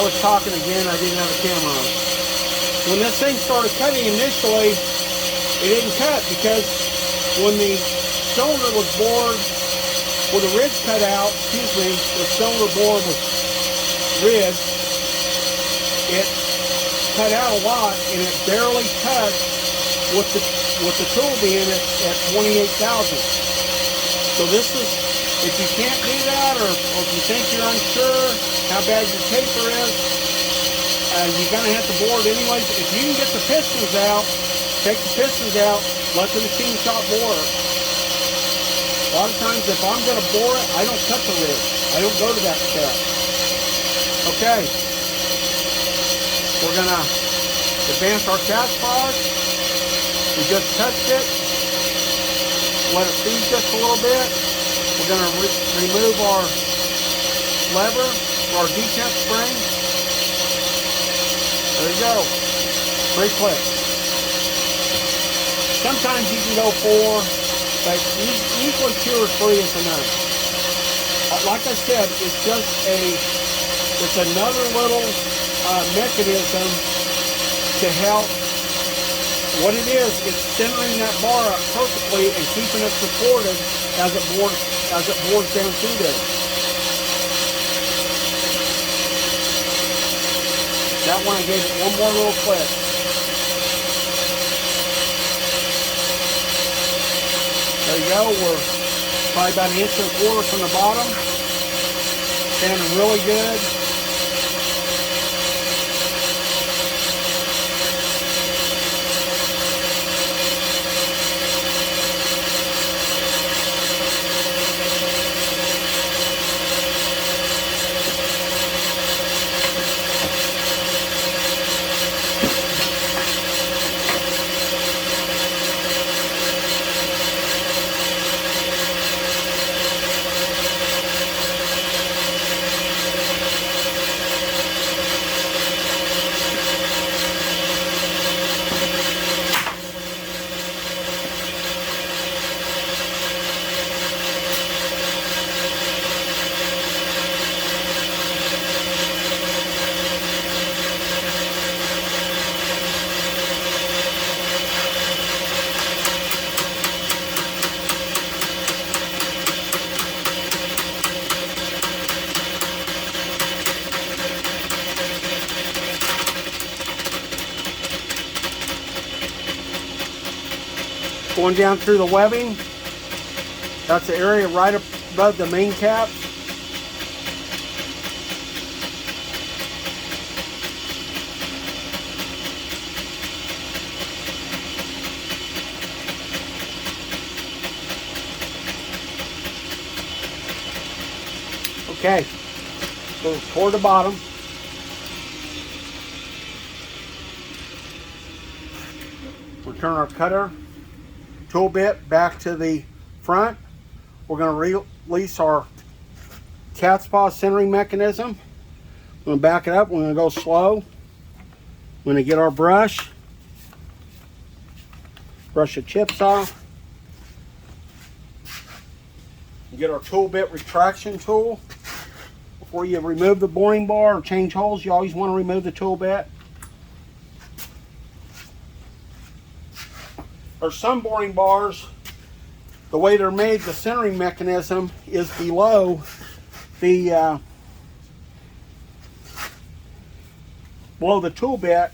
was talking again. I didn't have a camera on. When this thing started cutting initially, it didn't cut because when the cylinder was bored, when the ridge cut out, the cylinder bore was ridge, it cut out a lot and it barely touched with the tool being at 28,000. So this is, if you can't do that, or if you think you're unsure how bad your taper is, you're gonna have to bore it anyways. If you can get the pistons out, take the pistons out, let the machine shop bore it. A lot of times if I'm going to bore it, I don't cut the ridge. I don't go to that step. Okay. We're going to advance our cast pod. We just touched it. Let it feed just a little bit. We're going to remove our lever for our detent spring. There you go. 3 clicks. Sometimes you can go 4. But usually 2 or 3 is enough. Like I said, it's another little mechanism to help. What it is, it's centering that bar up perfectly and keeping it supported as it bores down through there. That one I gave it one more little click. There you go, we're probably about 1.25 inches from the bottom. Sounding really good. Going down through the webbing, that's the area right above the main cap. Okay, so toward the bottom. We'll turn our cutter tool bit back to the front. We're going to release our cat's paw centering mechanism. We're going to back it up. We're going to go slow. We're going to get our brush the chips off. Get our tool bit retraction tool. Before you remove the boring bar or change holes, you always want to remove the tool bit. Or some boring bars, the way they're made, the centering mechanism is below the tool bit,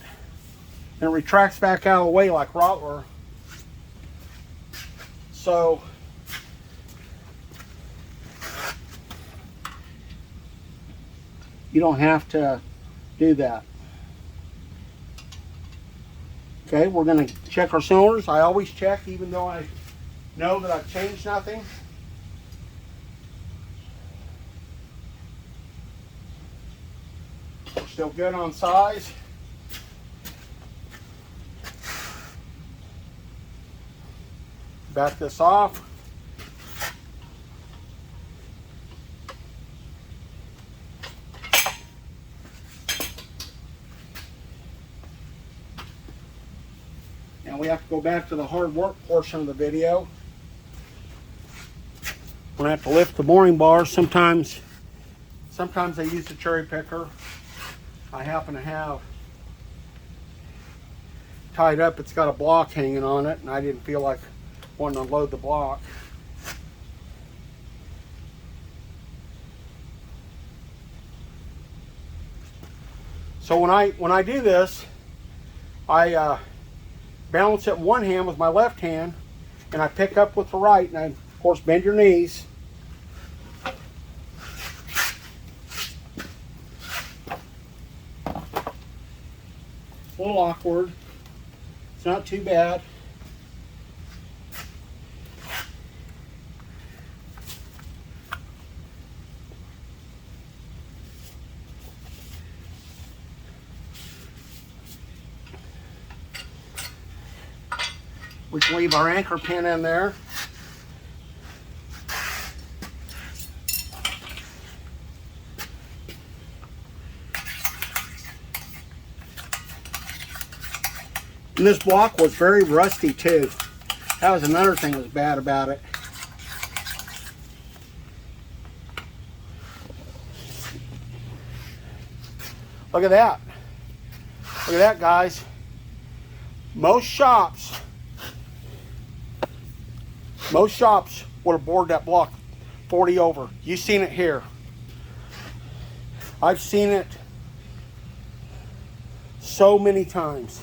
and it retracts back out of the way like Rottler. So you don't have to do that. Okay, we're going to check our cylinders. I always check even though I know that I've changed nothing. We're still good on size. Back this off. Now we have to go back to the hard work portion of the video. We're going to have to lift the boring bar. Sometimes I use the cherry picker. I happen to have tied up. It's got a block hanging on it, and I didn't feel like wanting to load the block. So when I do this, I balance it in one hand with my left hand, and I pick up with the right, and I, of course, bend your knees. It's a little awkward. It's not too bad. We can leave our anchor pin in there. And this block was very rusty too. That was another thing that was bad about it. Look at that. Look at that, guys. Most shops would have bored that block 40 over. You've seen it here. I've seen it so many times.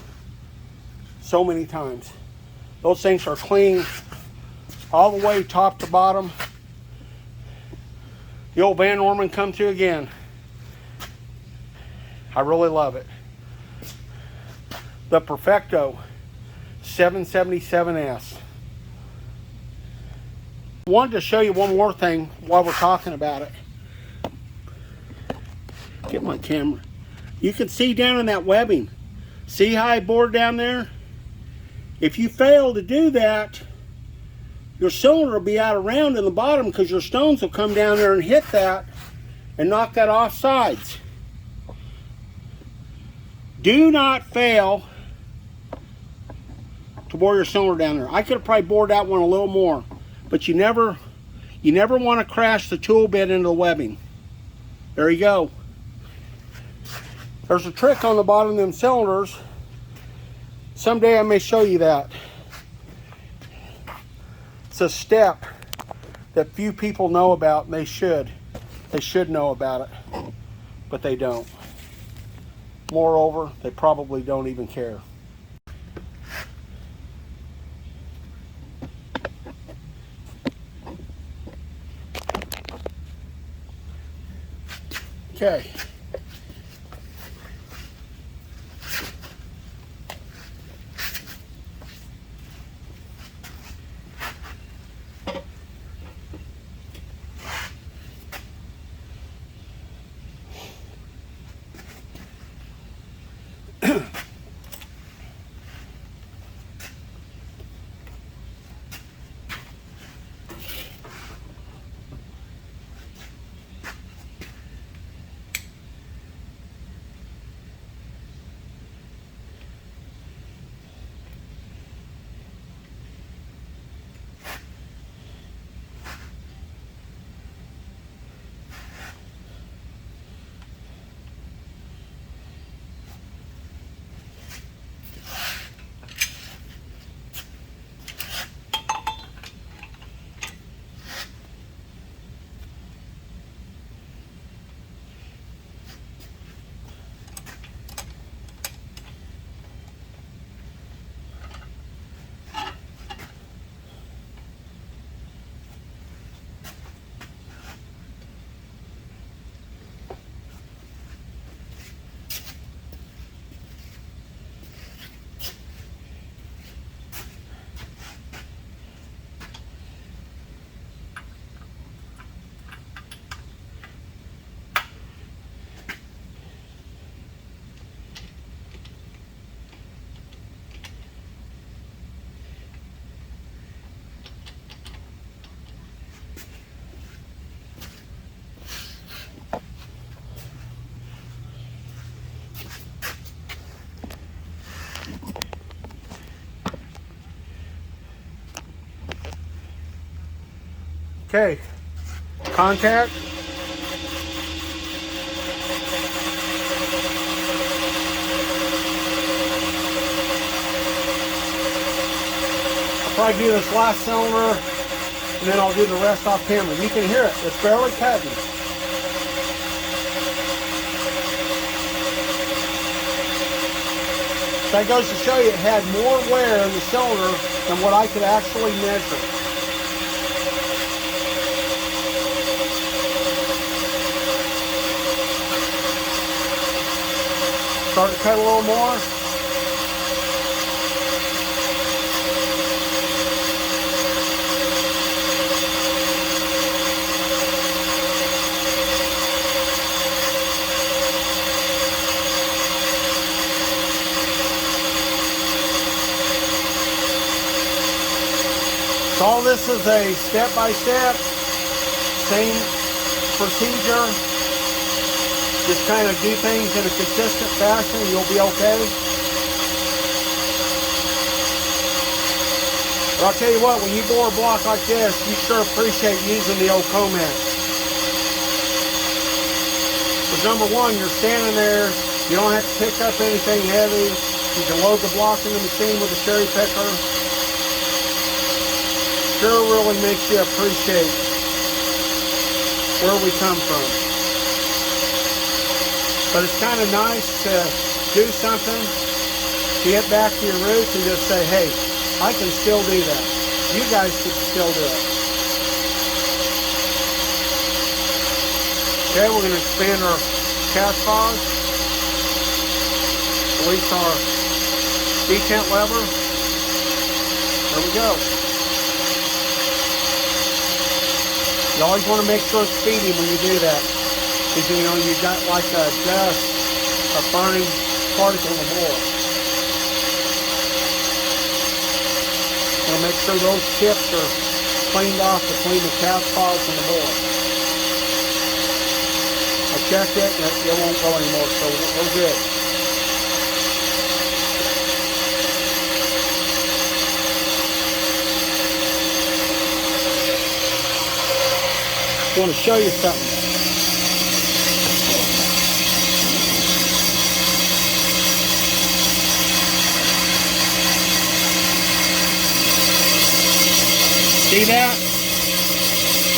So many times. Those things are clean all the way top to bottom. The old Van Orman come through again. I really love it. The Perfecto 777S. I wanted to show you one more thing while we're talking about it. Get my camera. You can see down in that webbing. See how I bored down there? If you fail to do that, your cylinder will be out of round in the bottom because your stones will come down there and hit that and knock that off sides. Do not fail to bore your cylinder down there. I could have probably bored that one a little more, but you never want to crash the tool bit into the webbing. There you go. There's a trick on the bottom of them cylinders. Someday I may show you that. It's a step that few people know about, and they should. They should know about it, but they don't. Moreover, they probably don't even care. Okay. Okay, contact. probably do this last cylinder, and then I'll do the rest off camera. You can hear it. It's barely cutting. That goes to show you it had more wear in the cylinder than what I could actually measure. Start to cut a little more. So all this is a step-by-step, same procedure. Just kind of do things in a consistent fashion and you'll be okay. But I'll tell you what, when you bore a block like this, you sure appreciate using the old Comex. Because number one, you're standing there, you don't have to pick up anything heavy. You can load the block in the machine with a cherry picker. Sure really makes you appreciate where we come from. But it's kind of nice to do something, get back to your roots and just say, hey, I can still do that. You guys can still do it. Okay, we're going to expand our cast hose. Release our detent lever. There we go. You always want to make sure it's speedy when you do that. Because, you know, you got like a dust, a burning particle in the bore. Want to make sure those tips are cleaned off between the cast hose and the bore. I checked it and it won't go anymore, so we're good. I want to show you something. See that?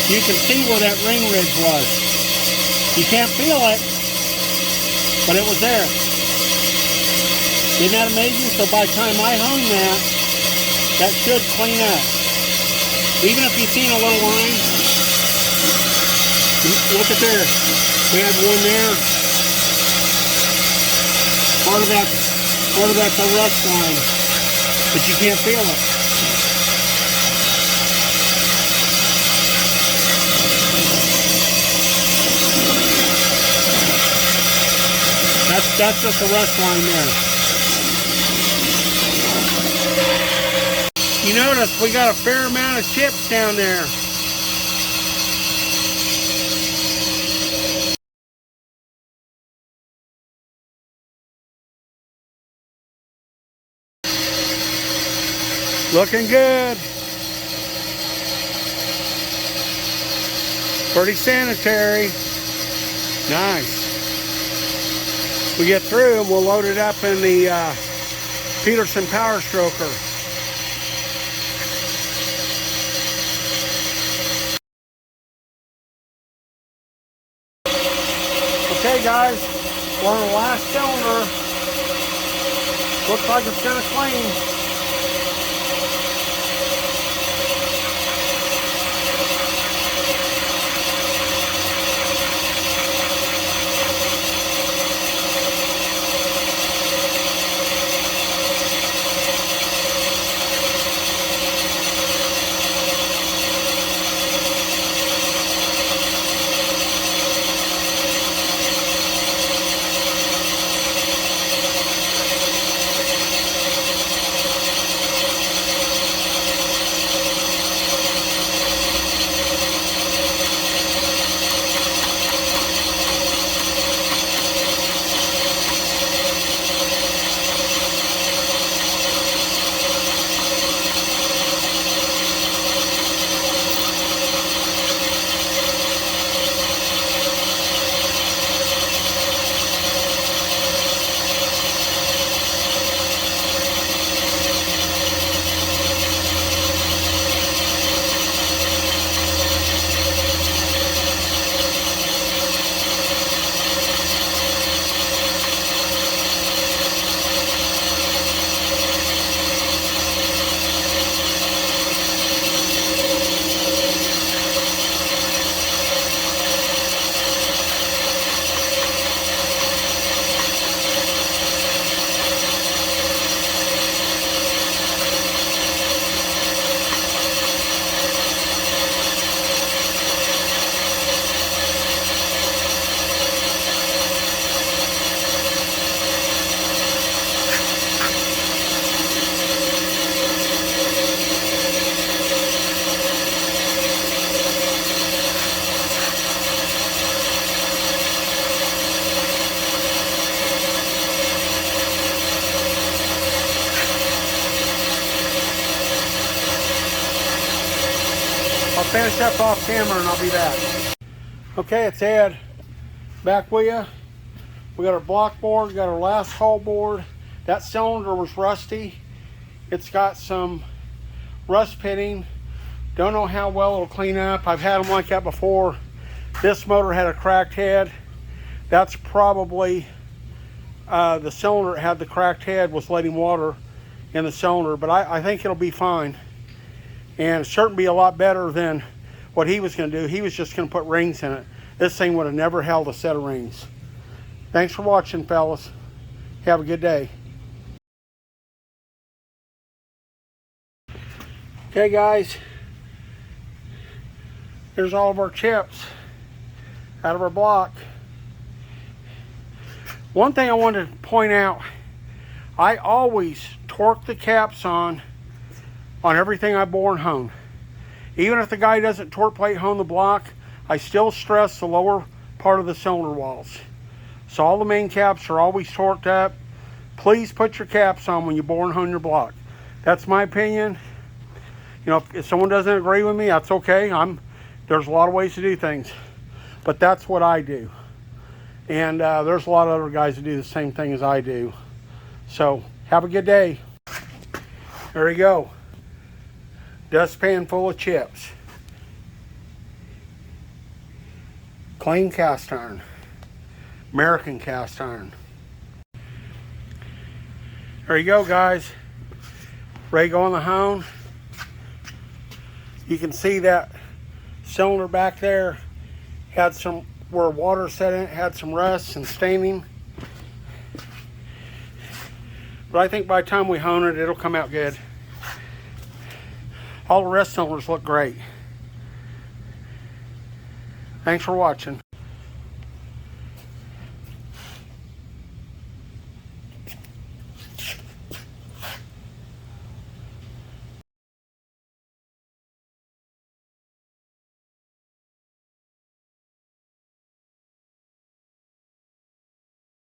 You can see where that ring ridge was. You can't feel it, but it was there. Isn't that amazing? So by the time I hung that, that should clean up. Even if you've seen a little line, look at there. We had one there. Part of that's a rust line, but you can't feel it. That's just a rust line there. You notice we got a fair amount of chips down there. Looking good. Pretty sanitary. Nice. We get through and we'll load it up in the Peterson Power Stroker. Okay guys, we're on the last cylinder. Looks like it's gonna clean. finish up off camera and I'll be back. Okay, it's Ed. Back with you. We got our block board, got our last haul board. That cylinder was rusty. It's got some rust pitting. Don't know how well it'll clean up. I've had them like that before. This motor had a cracked head. That's probably the cylinder that had the cracked head was letting water in the cylinder, but I think it'll be fine. And it certainly be a lot better than what he was going to do. He was just going to put rings in it. This thing would have never held a set of rings. Thanks for watching, fellas. Have a good day. Okay, guys. Here's all of our chips out of our block. One thing I wanted to point out, I always torque the caps on everything I bore and hone. Even if the guy doesn't torque plate hone the block, I still stress the lower part of the cylinder walls. So all the main caps are always torqued up. Please put your caps on when you bore and hone your block. That's my opinion. You know, if someone doesn't agree with me, that's okay. There's a lot of ways to do things, but that's what I do. And there's a lot of other guys that do the same thing as I do. So have a good day. There you go. Dustpan full of chips. Clean cast iron. American cast iron. There you go, guys. Ready to go on the hone. You can see that cylinder back there had some, where water set in it, had some rust and staining. But I think by the time we hone it, it'll come out good. All the rest cylinders look great. Thanks for watching.